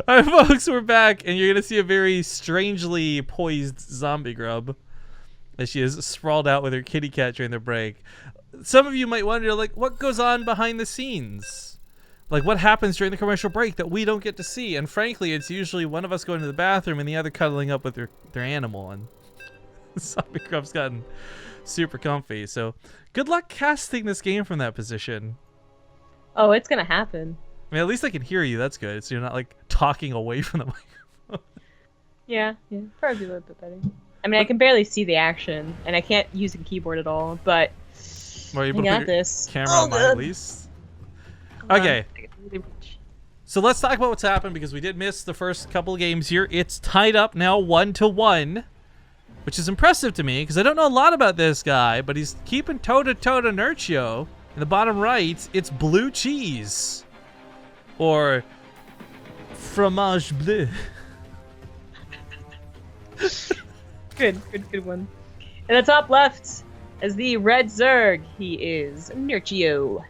Alright, folks, we're back, and you're gonna see a very strangely poised zombie grub as she is sprawled out with her kitty cat during the break. Some of you might wonder, like, what goes on behind the scenes? Like, what happens during the commercial break that we don't get to see? And frankly, it's usually one of us going to the bathroom and the other cuddling up with their animal, and the zombie grub's gotten super comfy. So, good luck casting this game from that position. Oh, it's gonna happen. I mean, at least I can hear you. That's good. So you're not like talking away from the microphone. Yeah, probably a little bit better. I mean, I can barely see the action, and I can't use a keyboard at all. But well, you I got this. Camera on mine at least. Okay. So let's talk about what's happened because we did miss the first couple of games here. It's tied up now 1-1, which is impressive to me because I don't know a lot about this guy, but he's keeping toe-to-toe to Nerchio. In the bottom right, it's BlueCheese. Or fromage bleu. Good one. In the top left, as the red Zerg, he is Nerchio.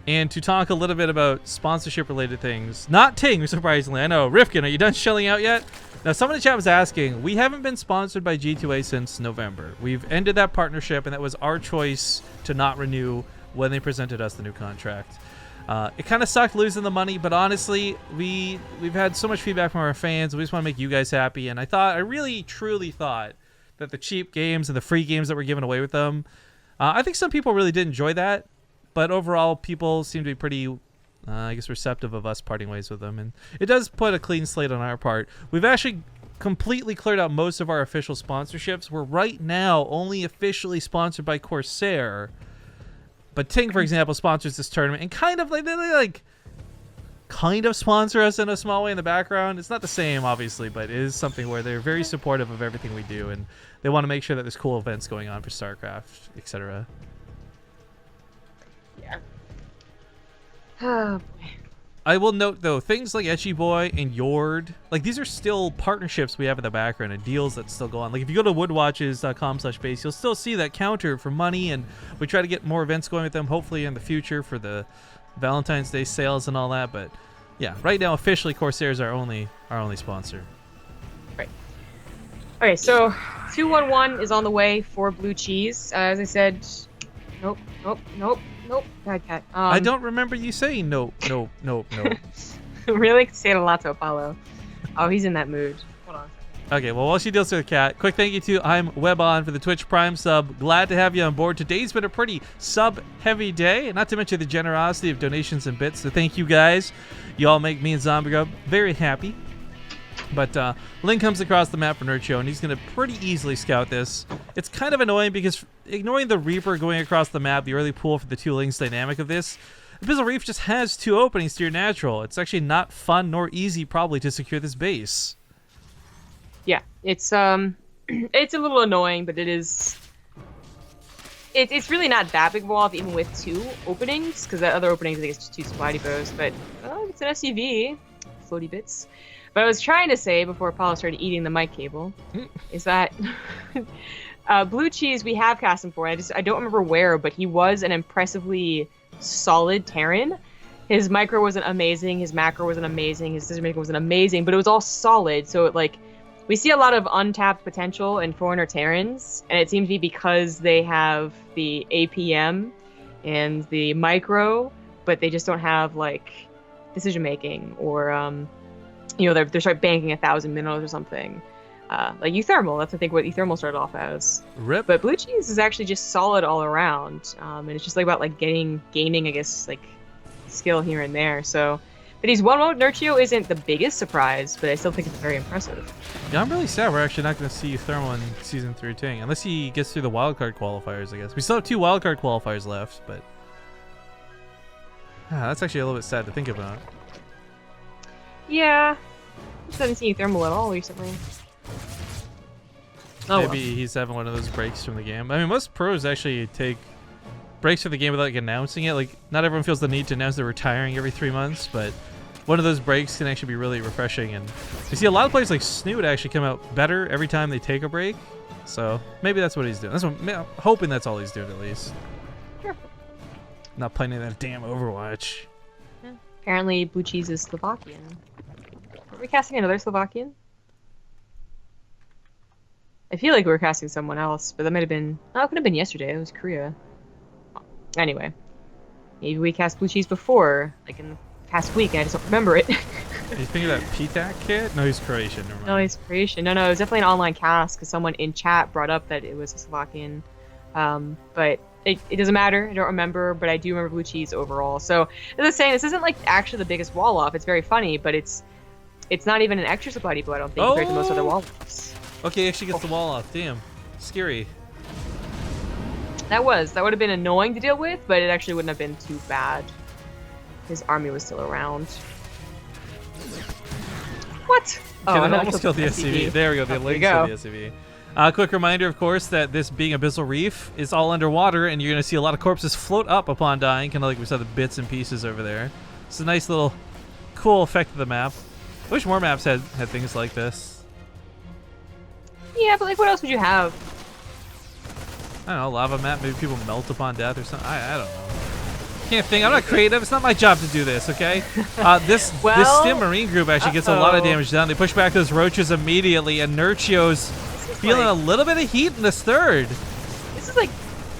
And to talk a little bit about sponsorship-related things, not Ting, surprisingly. I know. Rifkin, are you done shelling out yet? Now, someone in the chat was asking, we haven't been sponsored by G2A since November. We've ended that partnership, and that was our choice to not renew when they presented us the new contract. It kind of sucked losing the money, but honestly, we've had so much feedback from our fans. We just want to make you guys happy, and I really, truly thought that the cheap games and the free games that were given away with them, I think some people really did enjoy that, but overall, people seem to be pretty, I guess, receptive of us parting ways with them, and it does put a clean slate on our part. We've actually completely cleared out most of our official sponsorships. We're right now only officially sponsored by Corsair. But Ting, for example, sponsors this tournament and kind of sponsor us in a small way in the background. It's not the same, obviously, but it is something where they're very supportive of everything we do, and they want to make sure that there's cool events going on for StarCraft, etc. Yeah. Oh boy. I will note, though, things like Etchy Boy and Yord, like, these are still partnerships we have in the background and deals that still go on. Like, if you go to woodwatches.com/base, you'll still see that counter for money, and we try to get more events going with them, hopefully in the future for the Valentine's Day sales and all that. But, yeah, right now, officially, Corsair is our only sponsor. Right. Okay, so 2-1-1 is on the way for BlueCheese. As I said, nope. Bad cat. I don't remember you saying nope. Really? Say it a lot to Apollo. Oh, he's in that mood. Hold on. Okay, well, while she deals with the cat, quick thank you to I'm WebOn for the Twitch Prime sub. Glad to have you on board. Today's been a pretty sub-heavy day, not to mention the generosity of donations and bits. So thank you guys. You all make me and Zombie Grub very happy. But Link comes across the map for Nerchio, and he's going to pretty easily scout this. It's kind of annoying because ignoring the Reaper going across the map, the early pool for the two links dynamic of this, Abyssal Reef just has two openings to your natural. It's actually not fun nor easy probably to secure this base. Yeah, it's a little annoying, but it's really not that big of a wall even with two openings, because the other openings I think it's just two supply depots, but it's an SUV, floaty bits. But I was trying to say before Apollo started eating the mic cable is that BlueCheese we have cast him for. I don't remember where, but he was an impressively solid Terran. His micro wasn't amazing, his macro wasn't amazing, his decision making wasn't amazing, but it was all solid. So we see a lot of untapped potential in foreigner Terrans, and it seems to be because they have the APM and the micro, but they just don't have decision making or they're start banking 1,000 minerals or something. Like Euthermal, that's I think what Euthermal started off as. Rip. But BlueCheese is actually just solid all around, and it's just about gaining I guess skill here and there. So, but he's 1-1. Nerchio isn't the biggest surprise, but I still think it's very impressive. Yeah, I'm really sad we're actually not going to see Euthermal in Season 3 Ting, unless he gets through the wildcard qualifiers, I guess. We still have 2 wildcard qualifiers left, but that's actually a little bit sad to think about. Yeah. I just haven't seen Euthermal at all recently. Oh, maybe he's having one of those breaks from the game. I mean, most pros actually take breaks from the game without announcing it. Like, not everyone feels the need to announce they're retiring every 3 months, but one of those breaks can actually be really refreshing. And you see a lot of players like Snoot actually come out better every time they take a break. So maybe that's what he's doing. I'm hoping that's all he's doing at least. Sure. Not playing that damn Overwatch. Yeah. Apparently, BlueCheese is Slovakian. Are we casting another Slovakian? I feel like we were casting someone else, but that might have been... Oh, it could have been yesterday. It was Korea. Anyway. Maybe we cast BlueCheese before, like in the past week, and I just don't remember it. Are you thinking of that PTAC kid? No, he's Croatian. Never mind. No, he's Croatian. No, it was definitely an online cast, because someone in chat brought up that it was a Slovakian. But it doesn't matter. I don't remember, but I do remember BlueCheese overall. So, as I was saying, this isn't like actually the biggest wall off. It's very funny, but it's not even an extra supply depot, I don't think, compared to most other wall offs. Okay, he actually gets the wall off. Damn. Scary. That would have been annoying to deal with, but it actually wouldn't have been too bad. His army was still around. What? Oh, I almost killed the SCV. There we go. The links to the SCV. Quick reminder, of course, that this being Abyssal Reef is all underwater, and you're going to see a lot of corpses float up upon dying, kind of like we saw the bits and pieces over there. It's a nice little cool effect of the map. I wish more maps had things like this. Yeah, but like, what else would you have? I don't know, lava map, maybe people melt upon death or something. I don't know. Can't think. I'm not creative. It's not my job to do this, okay? This Stim Marine group actually gets a lot of damage done. They push back those roaches immediately, and Nerchio's feeling a little bit of heat in this third. This is like,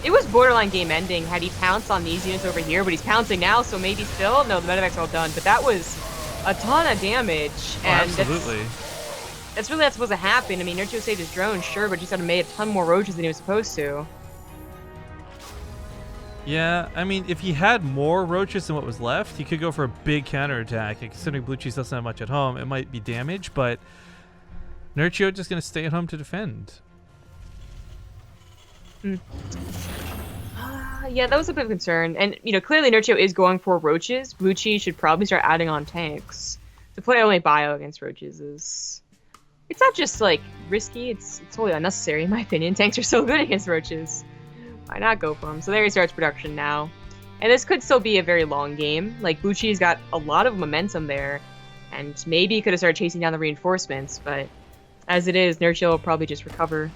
it was borderline game ending had he pounced on these units over here, but he's pouncing now, so maybe still. No, the medevac's all done, but that was a ton of damage. And absolutely. That's really not supposed to happen. I mean, Nerchio saved his drone, sure, but just had made a ton more roaches than he was supposed to. Yeah, I mean, if he had more roaches than what was left, he could go for a big counterattack. And considering BlueCheese doesn't have much at home, it might be damage, but Nerchio just going to stay at home to defend. Yeah, that was a bit of a concern. And, you know, clearly Nerchio is going for roaches. BlueCheese should probably start adding on tanks. To play only bio against roaches is... It's not just, like, risky, it's totally unnecessary, in my opinion. Tanks are so good against roaches. Why not go for them? So there he starts production now. And this could still be a very long game. Like, BlueCheese got a lot of momentum there, and maybe he could have started chasing down the reinforcements, but as it is, Nerchio will probably just recover.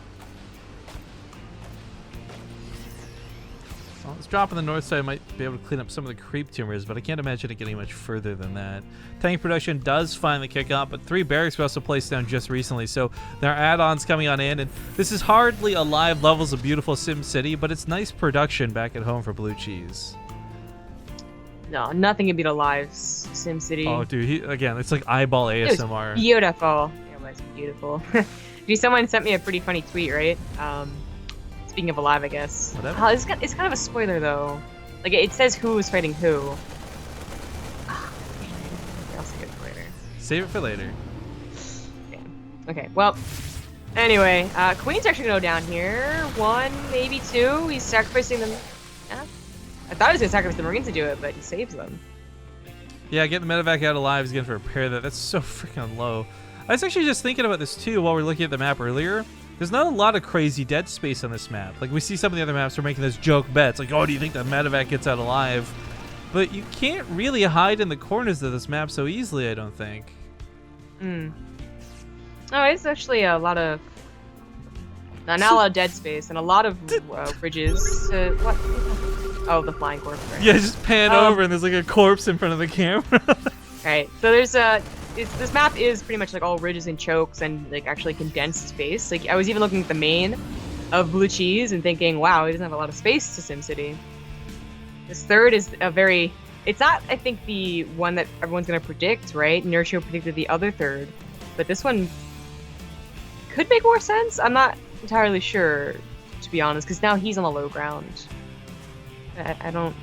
Well, this drop on the north side might be able to clean up some of the creep tumors, but I can't imagine it getting much further than that. Tank production does finally kick up, but 3 barracks were also placed down just recently, so there are add-ons coming on in, and this is hardly a live levels of beautiful Sim City, but it's nice production back at home for BlueCheese. No, nothing can beat a live SimCity. Oh, dude, again, it's like eyeball ASMR. It was beautiful. It was beautiful. Dude, someone sent me a pretty funny tweet, right? Speaking of alive, I guess. Whatever. It's kind of a spoiler, though. Like, it says who is fighting who. I'll save it for later. Save it for later. Damn. Okay, well, anyway, Queen's actually gonna go down here. 1, maybe 2. He's sacrificing them. I thought he was gonna sacrifice the Marines to do it, but he saves them. Yeah, get the medevac out alive is going to repair that. That's so freaking low. I was actually just thinking about this, too, while we were looking at the map earlier. There's not a lot of crazy dead space on this map. Like, we see some of the other maps are making those joke bets. Like, oh, do you think the medevac gets out alive? But you can't really hide in the corners of this map so easily, I don't think. Oh, it's actually a lot of... not a lot of dead space, and a lot of bridges. What? Oh, the flying corpse. Right? Yeah, just pan over and there's like a corpse in front of the camera. Right, so there's this map is pretty much like all ridges and chokes and like actually condensed space. Like, I was even looking at the main of BlueCheese and thinking, wow, it doesn't have a lot of space to SimCity. This third is a very... It's not, I think, the one that everyone's going to predict, right? Nerchio predicted the other third. But this one could make more sense. I'm not entirely sure, to be honest, because now he's on the low ground. I don't...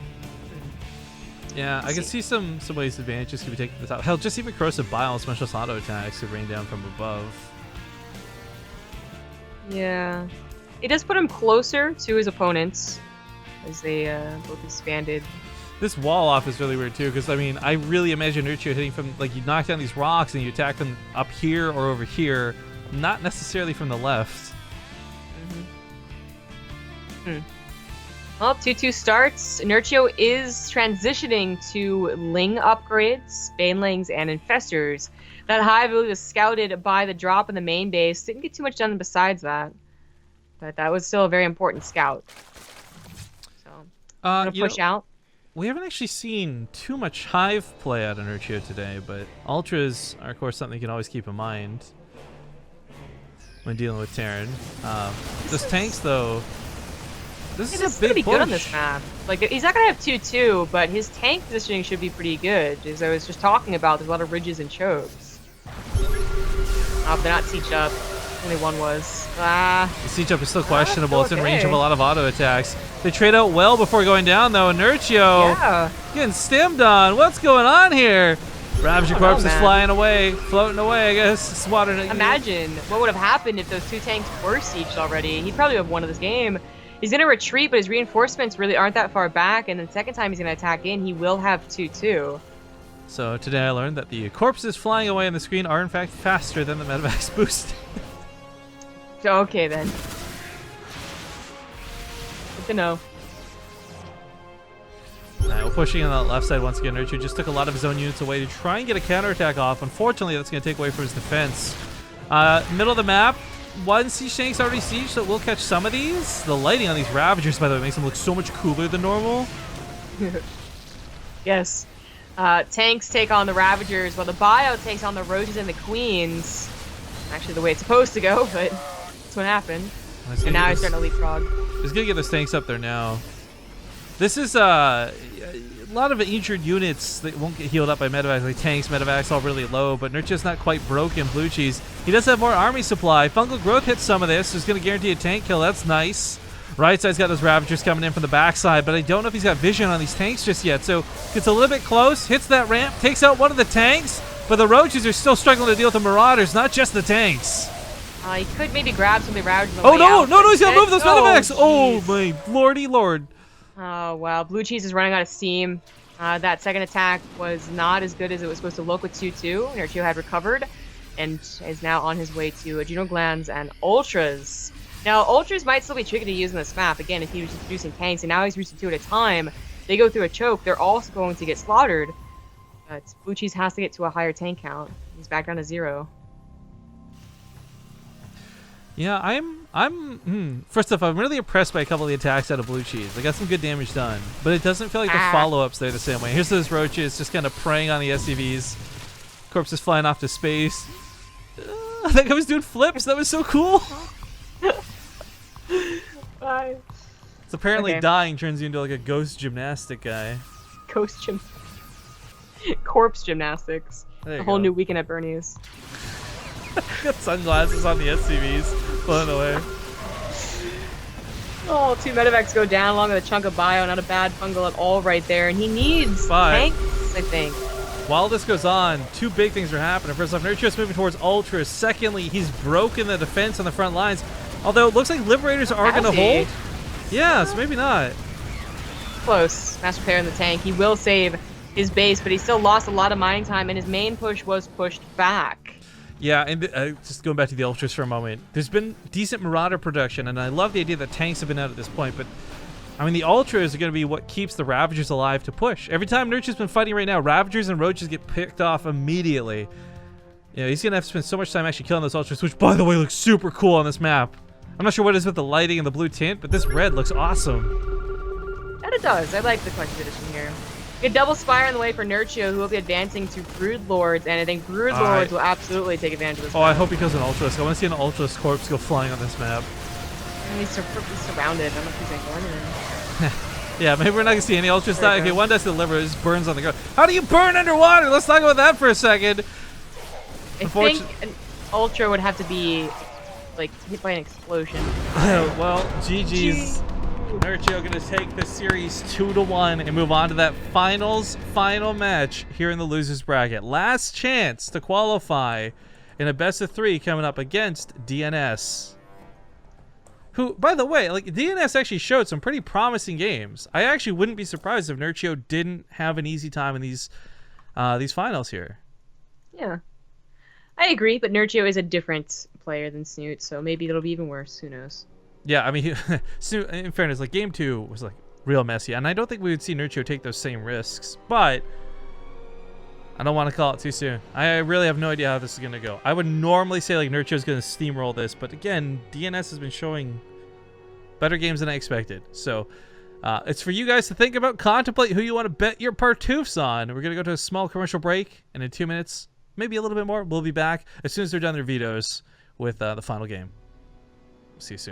Yeah, I can see some ways advantages could be taken to the top. Hell, just even corrosive bile and specialist auto attacks could rain down from above. Yeah. It does put him closer to his opponents as they both expanded. This wall off is really weird too, because I mean, I really imagine Nerchio hitting from, like, you knock down these rocks and you attack them up here or over here, not necessarily from the left. Well, 2-2 starts. Nerchio is transitioning to Ling upgrades, Banelings, and Infestors. That hive, I believe, was scouted by the drop in the main base. Didn't get too much done besides that. But that was still a very important scout. So, I'm gonna push out. we haven't actually seen too much Hive play out of Nerchio today, but Ultras are, of course, something you can always keep in mind when dealing with Terran. Those tanks, though, this is a big pretty push. good on this map. Like, he's not going to have 2-2, but his tank positioning should be pretty good. As I was just talking about, there's a lot of ridges and chokes. They're not sieged up. Only one was. The siege up is still questionable. It's in range of okay. a lot of auto attacks. They trade out well before going down, though. Nerchio getting stemmed on. What's going on here? Ravager Corpse is flying away, floating away, I guess. Imagine what would have happened if those two tanks were sieged already. He'd probably have won this game. He's going to retreat, but his reinforcements really aren't that far back. And then the second time he's going to attack in, he will have 2-2. So today I learned that the corpses flying away on the screen are in fact faster than the medevacs boost. Okay, then. Good to know. We're pushing on the left side once again. Nerchio just took a lot of his own units away to try and get a counterattack off. Unfortunately, that's going to take away from his defense. Middle of the map, one siege tank's already sieged, so we'll catch some of these. The lighting on these Ravagers, by the way, makes them look so much cooler than normal. Yes. Tanks take on the Ravagers, while the Bio takes on the Roaches and the Queens. Actually, the way it's supposed to go, but that's what happened. And now he's starting to leapfrog. He's going to get those tanks up there now. This is a lot of injured units that won't get healed up by medevacs, like tanks, medevacs all really low, but Nerchio's not quite broken. BlueCheese, he does have more army supply. Fungal Growth hits some of this, so he's going to guarantee a tank kill. That's nice. Right side's got those Ravagers coming in from the backside, but I don't know if he's got vision on these tanks just yet. So gets a little bit close, hits that ramp, takes out one of the tanks, but the Roaches are still struggling to deal with the Marauders, not just the tanks. He could maybe grab some of the Ravagers on the Oh way no, out, no, he's got to move those medevacs. Oh geez. my lordy lord. Oh, wow. BlueCheese is running out of steam. That second attack was not as good as it was supposed to look with 2-2. Nerchio had recovered and is now on his way to adrenal glands and Ultras. Now, Ultras might still be tricky to use in this map. Again, if he was introducing tanks, and now he's reaching 2 at a time, they go through a choke, they're also going to get slaughtered. But BlueCheese has to get to a higher tank count. He's back down to 0. Yeah, first off, I'm really impressed by a couple of the attacks out of BlueCheese. They got some good damage done, but it doesn't feel like the follow-ups there the same way. Here's those Roaches just kind of preying on the SCVs. Corpses flying off to space. I think I was doing flips. That was so cool. Bye. It's apparently dying turns you into like a ghost gymnastic guy. Ghost gym. Corpse gymnastics. A whole new weekend at Bernie's. Got sunglasses on the SCVs, floating away. Oh, 2 medevacs go down along with a chunk of bio, not a bad fungal at all right there, and he needs tanks, I think. While this goes on, 2 big things are happening. First off, Nerchio's moving towards Ultras. Secondly, he's broken the defense on the front lines. Although it looks like Liberators are going to hold. Yeah, so maybe not. Close. Master Player in the tank. He will save his base, but he still lost a lot of mining time, and his main push was pushed back. Yeah, and just going back to the Ultras for a moment, there's been decent Marauder production, and I love the idea that tanks have been out at this point, but I mean, the Ultras are going to be what keeps the Ravagers alive to push. Every time Nerchio's been fighting right now, Ravagers and Roaches get picked off immediately. You know, he's going to have to spend so much time actually killing those Ultras, which, by the way, looks super cool on this map. I'm not sure what it is with the lighting and the blue tint, but this red looks awesome. And it does. I like the collector's edition here. A double Spire in the way for Nerchio, who will be advancing to Brood Lords, and I think Brood Lords will absolutely take advantage of this. Oh, I hope he kills an Ultras. I want to see an Ultras corpse go flying on this map. And he's surrounded. I don't know if he's going to go in. Yeah, maybe we're not going to see any Ultras die. Okay, one does deliver. It just burns on the ground. How do you burn underwater? Let's talk about that for a second. I think an Ultra would have to be, like, hit by an explosion. Well, GG's. Nerchio going to take the series 2-1 and move on to that final match here in the losers bracket. Last chance to qualify in a best of 3 coming up against DNS. Who, by the way, like DNS actually showed some pretty promising games. I actually wouldn't be surprised if Nerchio didn't have an easy time in these finals here. Yeah, I agree, but Nerchio is a different player than Snoot, so maybe it'll be even worse. Who knows? Yeah, I mean, in fairness, like game 2 was like real messy, and I don't think we would see Nerchio take those same risks, but I don't want to call it too soon. I really have no idea how this is going to go. I would normally say like Nerchio's going to steamroll this, but again, DNS has been showing better games than I expected. So It's for you guys to think about, contemplate who you want to bet your partoofs on. We're going to go to a small commercial break, and in 2 minutes, maybe a little bit more, we'll be back as soon as they're done their vetoes with the final game. See you soon.